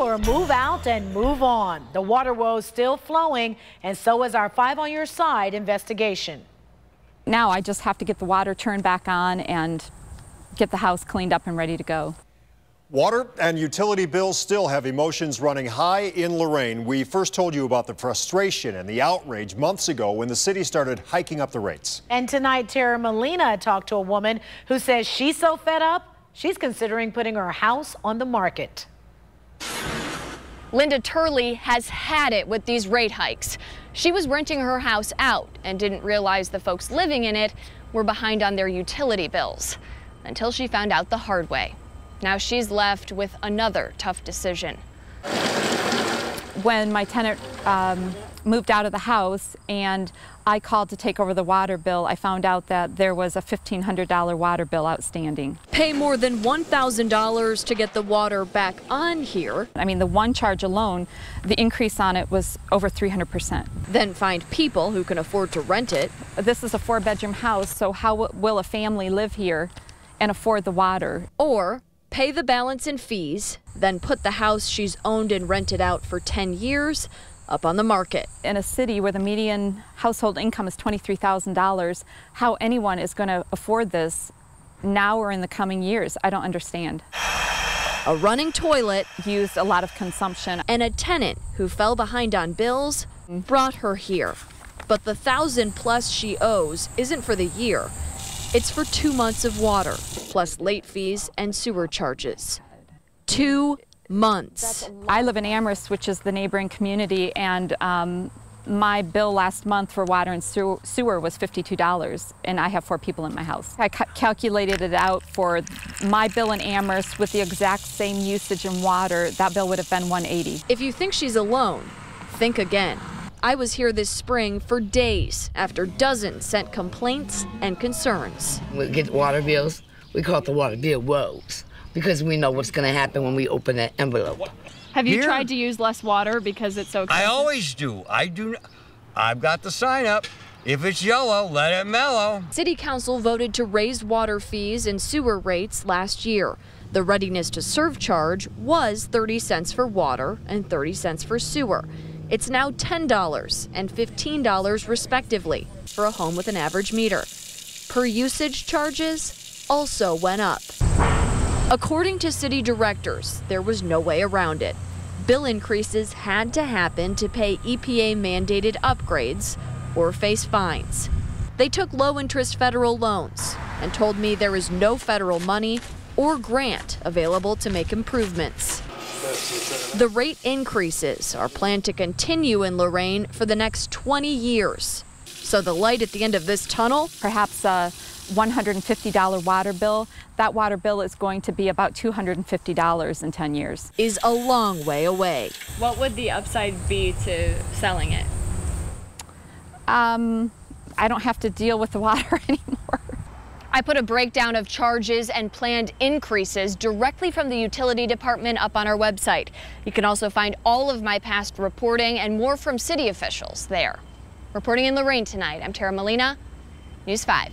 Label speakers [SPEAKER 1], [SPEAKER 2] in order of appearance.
[SPEAKER 1] or move out and move on. The water woes still flowing, and so is our 5 on Your Side investigation.
[SPEAKER 2] Now I just have to get the water turned back on and get the house cleaned up and ready to go.
[SPEAKER 3] Water and utility bills still have emotions running high in Lorain. We first told you about the frustration and the outrage months ago when the city started hiking up the rates.
[SPEAKER 1] And tonight, Tara Molina talked to a woman who says she's so fed up, she's considering putting her house on the market.
[SPEAKER 4] Linda Turley has had it with these rate hikes. She was renting her house out and didn't realize the folks living in it were behind on their utility bills until she found out the hard way. Now she's left with another tough decision.
[SPEAKER 2] When my tenant moved out of the house and I called to take over the water bill, I found out that there was a $1,500 water bill outstanding.
[SPEAKER 4] Pay more than $1,000 to get the water back on here.
[SPEAKER 2] I mean, the one charge alone, the increase on it was over 300%.
[SPEAKER 4] Then find people who can afford to rent it.
[SPEAKER 2] This is a 4-bedroom house, so how will a family live here and afford the water?
[SPEAKER 4] Or pay the balance in fees, then put the house she's owned and rented out for 10 years up on the market.
[SPEAKER 2] In a city where the median household income is $23,000, how anyone is going to afford this now or in the coming years, I don't understand.
[SPEAKER 4] A running toilet,
[SPEAKER 2] used a lot of consumption,
[SPEAKER 4] and a tenant who fell behind on bills brought her here. But the $1,000+ she owes isn't for the year. It's for 2 months of water, plus late fees and sewer charges. 2 months.
[SPEAKER 2] I live in Amherst, which is the neighboring community, and my bill last month for water and sewer was $52, and I have 4 people in my house. I calculated it out for my bill in Amherst with the exact same usage in water. That bill would have been $180.
[SPEAKER 4] If you think she's alone, think again. I was here this spring for days after dozens sent complaints and concerns.
[SPEAKER 5] We get water bills. We call it the water bill woes because we know what's going to happen when we open that envelope.
[SPEAKER 4] Have you tried to use less water because it's so expensive?
[SPEAKER 6] I always do. I've got the sign up. If it's yellow, let it mellow.
[SPEAKER 4] City Council voted to raise water fees and sewer rates last year. The readiness to serve charge was 30 cents for water and 30 cents for sewer. It's now $10 and $15 respectively for a home with an average meter. Per usage charges also went up. According to city directors, there was no way around it. Bill increases had to happen to pay EPA-mandated upgrades or face fines. They took low-interest federal loans and told me there is no federal money or grant available to make improvements. The rate increases are planned to continue in Lorain for the next 20 years. So the light at the end of this tunnel?
[SPEAKER 2] Perhaps a $150 water bill. That water bill is going to be about $250 in 10 years.
[SPEAKER 4] Is a long way away.
[SPEAKER 7] What would the upside be to selling it?
[SPEAKER 2] I don't have to deal with the water anymore.
[SPEAKER 4] I put a breakdown of charges and planned increases directly from the utility department up on our website. You can also find all of my past reporting and more from city officials there. Reporting in Lorain tonight, I'm Tara Molina, News 5.